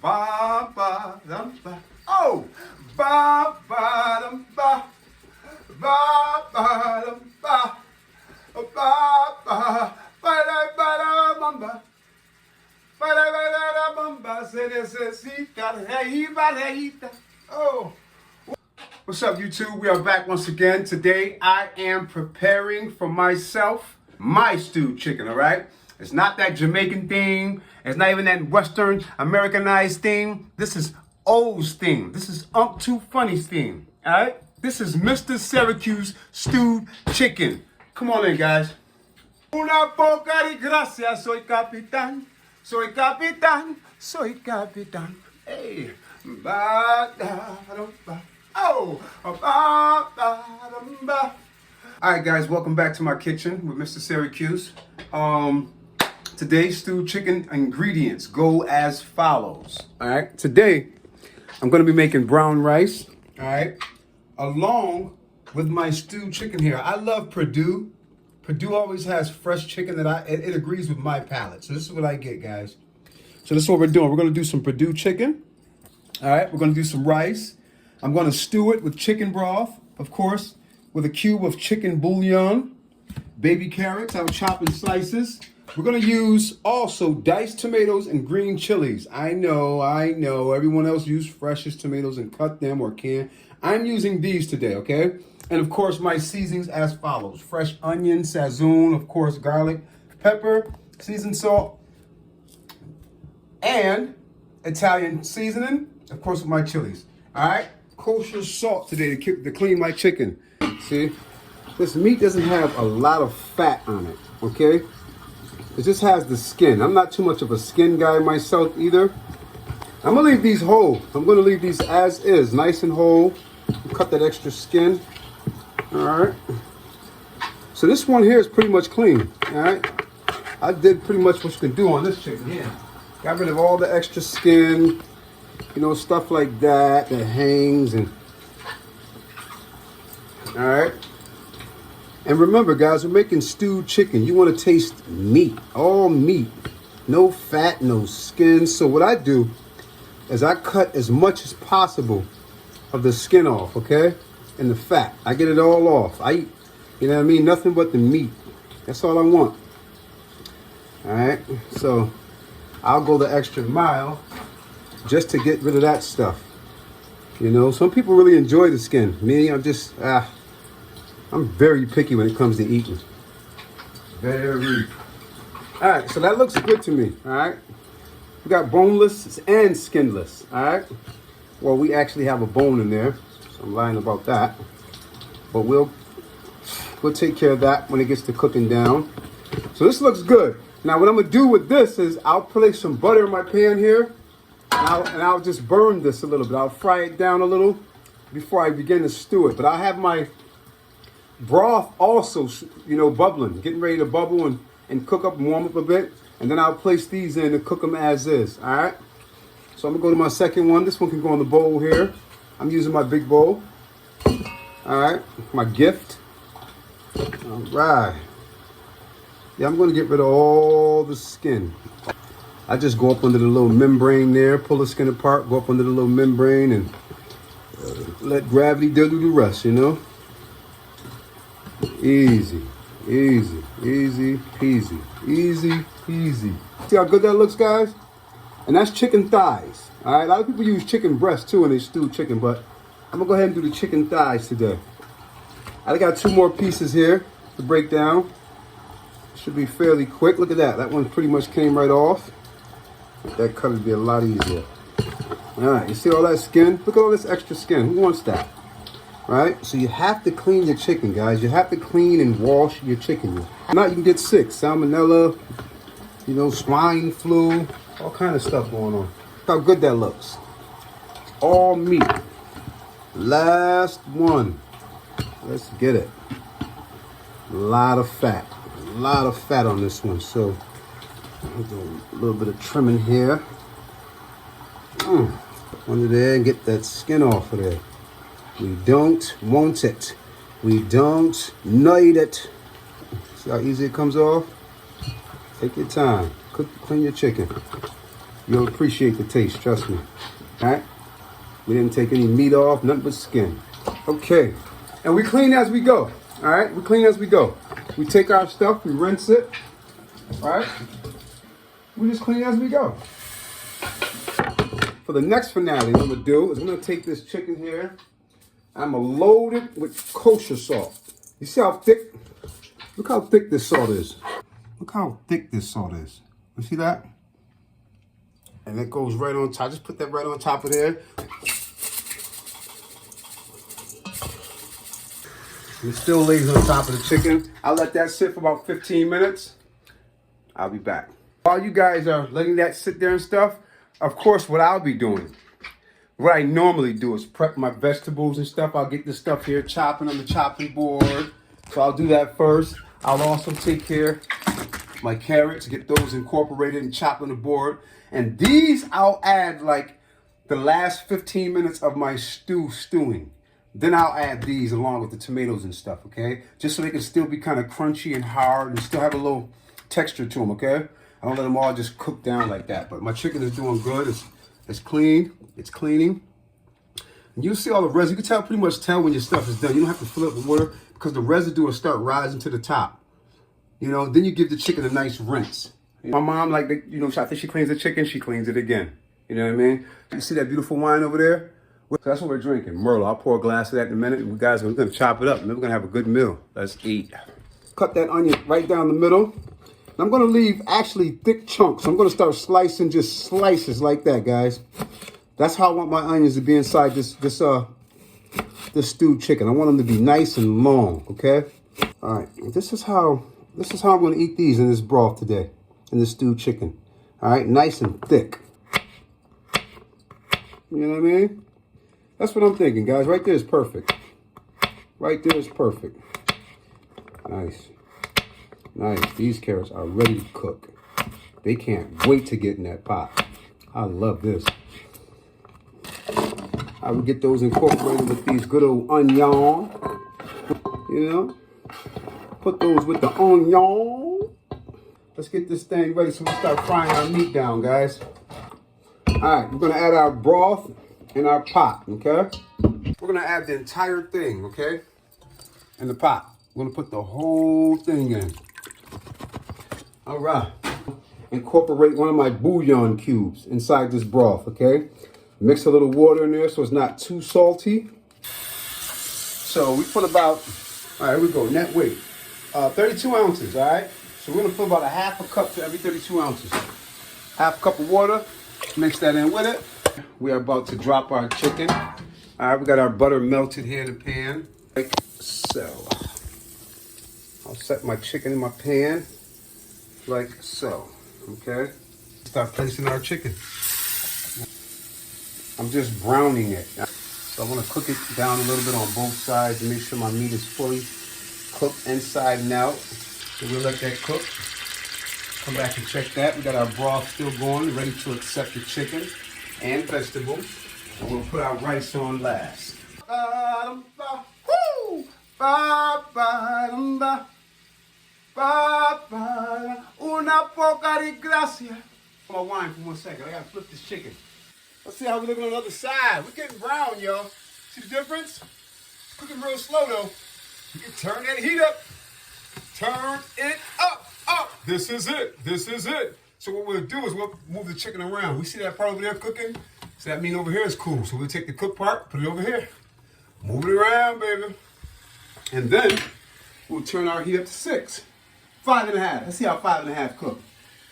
Ba ba dum ba. Oh, ba ba dum ba. Ba ba dum ba. Ba ba ba da ba da bum ba. Ba da ba da bum ba. Se necesita reír. Oh. What's up, YouTube? We are back once again. Today, I am preparing for myself my stewed chicken, all right? It's not that Jamaican thing. It's not even that Western Americanized thing. This is O's thing. This is Too Funny's thing, all right? This is Mr. Syracuse stewed chicken. Come on in, guys. Una poca de gracia, soy capitán. Soy capitán. Soy capitán. Hey. Ba, da, da, ba. Oh, all right, guys, welcome back to my kitchen with Mr. Syracuse. Today's stewed chicken ingredients go as follows. All right, today I'm going to be making brown rice. All right, along with my stewed chicken here. I love Purdue. Purdue always has fresh chicken that it agrees with my palate. So this is what I get, guys. So this is what we're doing. We're going to do some Purdue chicken. All right, we're going to do some rice. I'm going to stew it with chicken broth, of course, with a cube of chicken bouillon, baby carrots I'll chop in slices. We're going to use also diced tomatoes and green chilies. I know, everyone else use freshest tomatoes and cut them or can. I'm using these today, okay? And of course, my seasonings as follows. Fresh onion, sazon, of course, garlic, pepper, seasoned salt, and Italian seasoning, of course, with my chilies. All right? Kosher salt today to clean my chicken. See, this meat doesn't have a lot of fat on it, okay? It just has the skin. I'm not too much of a skin guy myself either. I'm gonna leave these whole. I'm gonna leave these as is, nice and whole. Cut that extra skin. All right. So this one here is pretty much clean. All right. I did pretty much what you can do on this chicken. Yeah. Got rid of all the extra skin. You know, stuff like that hangs and all right. And remember, guys, we're making stewed chicken. You want to taste meat, all meat, no fat, no skin. So what I do is I cut as much as possible of the skin off, okay, and the fat. I get it all off. You know what I mean? Nothing but the meat. That's all I want. All right. So I'll go the extra mile just to get rid of that stuff. You know, some people really enjoy the skin. Me, I'm very picky when it comes to eating. Very. All right, so that looks good to me, all right? We got boneless and skinless, all right? Well, we actually have a bone in there, so I'm lying about that. But we'll take care of that when it gets to cooking down. So this looks good. Now, what I'm gonna do with this is I'll place some butter in my pan here. And I'll just burn this a little bit. I'll fry it down a little before I begin to stew it. But I have my broth also, you know, bubbling, getting ready to bubble and cook up and warm up a bit. And then I'll place these in and cook them as is, all right? So I'm going to go to my second one. This one can go in the bowl here. I'm using my big bowl. All right, my gift. All right. Yeah, I'm going to get rid of all the skin. I just go up under the little membrane there, pull the skin apart, go up under the little membrane and let gravity do the rest, you know? Easy, easy, easy, peasy, easy, peasy. See how good that looks, guys? And that's chicken thighs, all right? A lot of people use chicken breast too when they stew chicken, but I'm gonna go ahead and do the chicken thighs today. I got 2 more pieces here to break down. Should be fairly quick. Look at that. That one pretty much came right off. That cut would be a lot easier. All right, you see all that skin? Look at all this extra skin. Who wants that? Right? So you have to clean your chicken, guys. You have to clean and wash your chicken. If not, you can get sick. Salmonella, you know, swine flu, all kind of stuff going on. Look how good that looks. All meat. Last one. Let's get it. A lot of fat. A lot of fat on this one. So I'll do a little bit of trimming here. Under there and get that skin off of there. We don't want it. We don't need it. See how easy it comes off? Take your time. Clean your chicken. You'll appreciate the taste, trust me. All right? We didn't take any meat off, nothing but skin. Okay, and we clean as we go. All right, we clean as we go. We take our stuff, we rinse it. All right, we just clean as we go. For the next finale, what I'm gonna do is I'm gonna take this chicken here. I'm gonna load it with kosher salt. You see how thick? Look how thick this salt is. Look how thick this salt is. You see that? And it goes right on top. Just put that right on top of there. It still lays on top of the chicken. I'll let that sit for about 15 minutes. I'll be back. While you guys are letting that sit there and stuff, of course, what I'll be doing, what I normally do is prep my vegetables and stuff. I'll get this stuff here chopping on the chopping board. So I'll do that first. I'll also take care of my carrots, get those incorporated and chopped on the board. And these I'll add like the last 15 minutes of my stewing. Then I'll add these along with the tomatoes and stuff, okay? Just so they can still be kind of crunchy and hard and still have a little texture to them, okay? I don't let them all just cook down like that. But my chicken is doing good. It's clean. It's cleaning. And you'll see all the residue. You can pretty much tell when your stuff is done. You don't have to fill it with water because the residue will start rising to the top. You know, then you give the chicken a nice rinse. My mom, like, you know, I think she cleans the chicken, she cleans it again. You know what I mean? You see that beautiful wine over there? So that's what we're drinking, Merlot. I'll pour a glass of that in a minute. You guys, we're going to chop it up, and then we're going to have a good meal. Let's eat. Cut that onion right down the middle. And I'm going to leave actually thick chunks. I'm going to start slicing just slices like that, guys. That's how I want my onions to be inside this stewed chicken. I want them to be nice and long, okay? All right, this is how I'm going to eat these in this broth today, in this stewed chicken. All right, nice and thick. You know what I mean? That's what I'm thinking, guys. Right there is perfect. Right there is perfect. Nice. Nice. These carrots are ready to cook. They can't wait to get in that pot. I love this. I would get those incorporated with these good old onion. You know? Put those with the onion. Let's get this thing ready so we start frying our meat down, guys. All right, we're going to add our broth in our pot, okay? We're going to add the entire thing, okay, in the pot. We're going to put the whole thing in. All right. Incorporate one of my bouillon cubes inside this broth, okay? Mix a little water in there so it's not too salty. So we put about, all right, here we go, net weight. 32 ounces, all right? So we're going to put about a half a cup to every 32 ounces. Half a cup of water, mix that in with it. We are about to drop our chicken. All right, we got our butter melted here in the pan, like so. I'll set my chicken in my pan, like so, okay? Start placing our chicken. I'm just browning it. So I want to cook it down a little bit on both sides to make sure my meat is fully cooked inside and out. So we'll let that cook. Come back and check that. We got our broth still going, ready to accept the chicken and vegetables. And we'll put our rice on last. Una poca de gracia. My wine for 1 second. I gotta flip this chicken. Let's see how we look on the other side. We're getting brown, y'all. See the difference? Cooking real slow though. You can turn that heat up. Turn it up, up. This is it. This is it. So what we'll do is we'll move the chicken around. We see that part over there cooking? So that mean over here is cool. So we'll take the cooked part, put it over here. Move it around, baby. And then we'll turn our heat up to 6. 5.5. Let's see how 5.5 cook.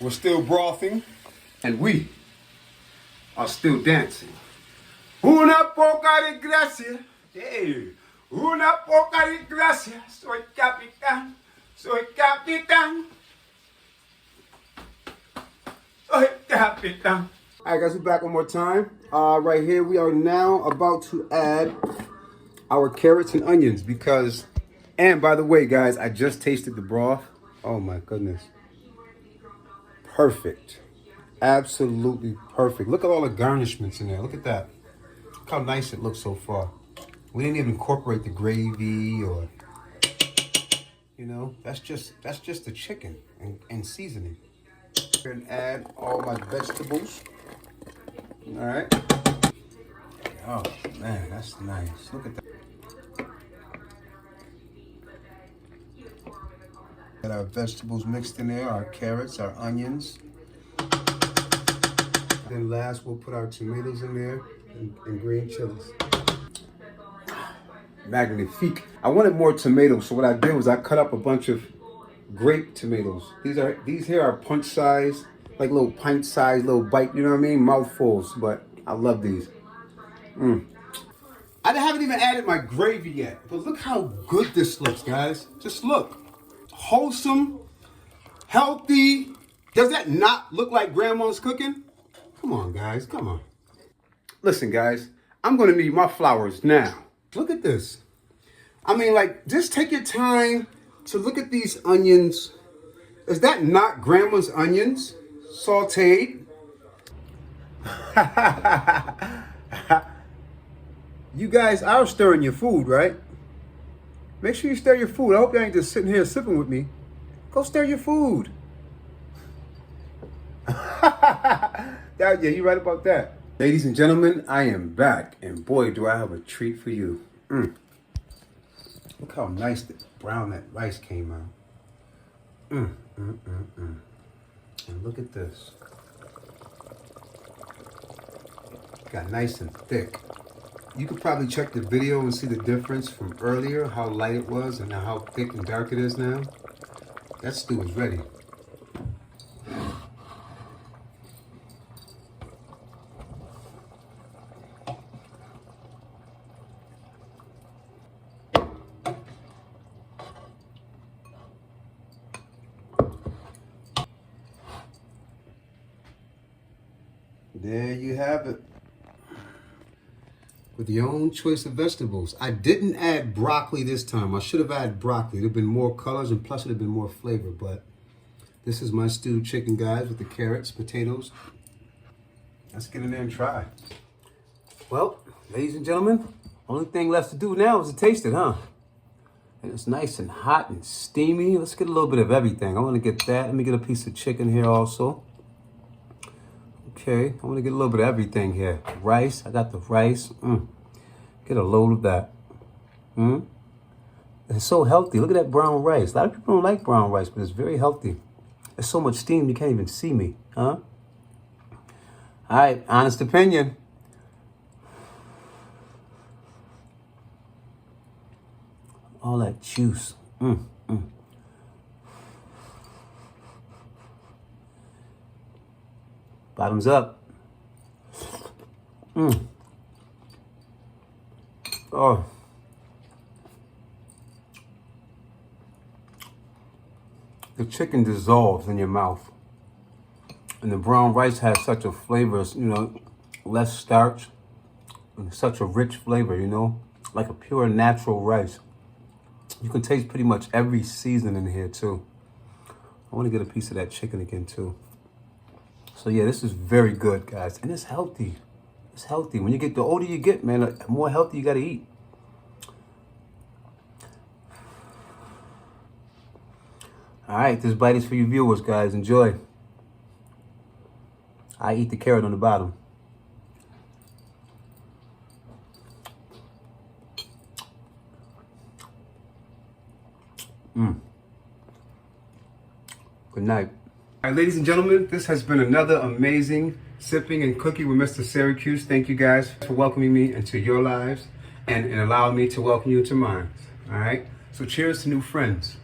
We're still brothing, and we are still dancing. Una poca de gracia. Hey. Una poca de gracia. Soy capitán. Soy capitán. Soy capitán. All right, guys, we're back one more time. Right here, we are now about to add our carrots and onions because, and by the way, guys, I just tasted the broth. Oh my goodness. Perfect. Absolutely perfect. Look at all the garnishments in there. Look at that. Look how nice it looks so far. We didn't even incorporate the gravy or, you know, that's just the chicken and seasoning. And add all my vegetables. All right. Oh man, that's nice. Look at that. Got our vegetables mixed in there, our carrots, our onions. Then last, we'll put our tomatoes in there and green chilies. Magnifique. I wanted more tomatoes, so what I did was I cut up a bunch of grape tomatoes. These here are punch size, like little pint size, little bite, you know what I mean? Mouthfuls, but I love these. I haven't even added my gravy yet, but look how good this looks, guys. Just look. Wholesome, healthy. Does that not look like grandma's cooking? Come on, guys, come on. Listen, guys, I'm gonna need my flowers now. Look at this. I mean, like, just take your time to look at these onions. Is that not grandma's onions? Sauteed. You guys are stirring your food, right? Make sure you stir your food. I hope you ain't just sitting here sipping with me. Go stir your food. Yeah, you're right about that. Ladies and gentlemen, I am back. And boy, do I have a treat for you. Look how nice the brown that rice came out. And look at this. Got nice and thick. You could probably check the video and see the difference from earlier, how light it was and how thick and dark it is now. That stew is ready. There you have it. With your own choice of vegetables. I didn't add broccoli this time. I should have added broccoli. There'd been more colors and plus it'd have been more flavor, but this is my stewed chicken, guys, with the carrots, potatoes. Let's get in there and try. Well, ladies and gentlemen, only thing left to do now is to taste it, huh? And it's nice and hot and steamy. Let's get a little bit of everything. I want to get that. Let me get a piece of chicken here also. Okay, I want to get a little bit of everything here. Rice, I got the rice. Get a load of that. It's so healthy. Look at that brown rice. A lot of people don't like brown rice, but it's very healthy. There's so much steam you can't even see me, huh? All right, honest opinion. All that juice. Bottoms up. Oh. The chicken dissolves in your mouth. And the brown rice has such a flavor, you know, less starch. And such a rich flavor, you know, like a pure natural rice. You can taste pretty much every seasoning in here too. I want to get a piece of that chicken again too. So yeah, this is very good, guys, and it's healthy. It's healthy. When you get, the older you get, man, the more healthy you got to eat. All right, this bite is for you viewers, guys. Enjoy. I eat the carrot on the bottom. Good night. All right, ladies and gentlemen, this has been another amazing sipping and cooking with Mr. Syracuse. Thank you guys for welcoming me into your lives and allowing me to welcome you into mine. All right, so cheers to new friends.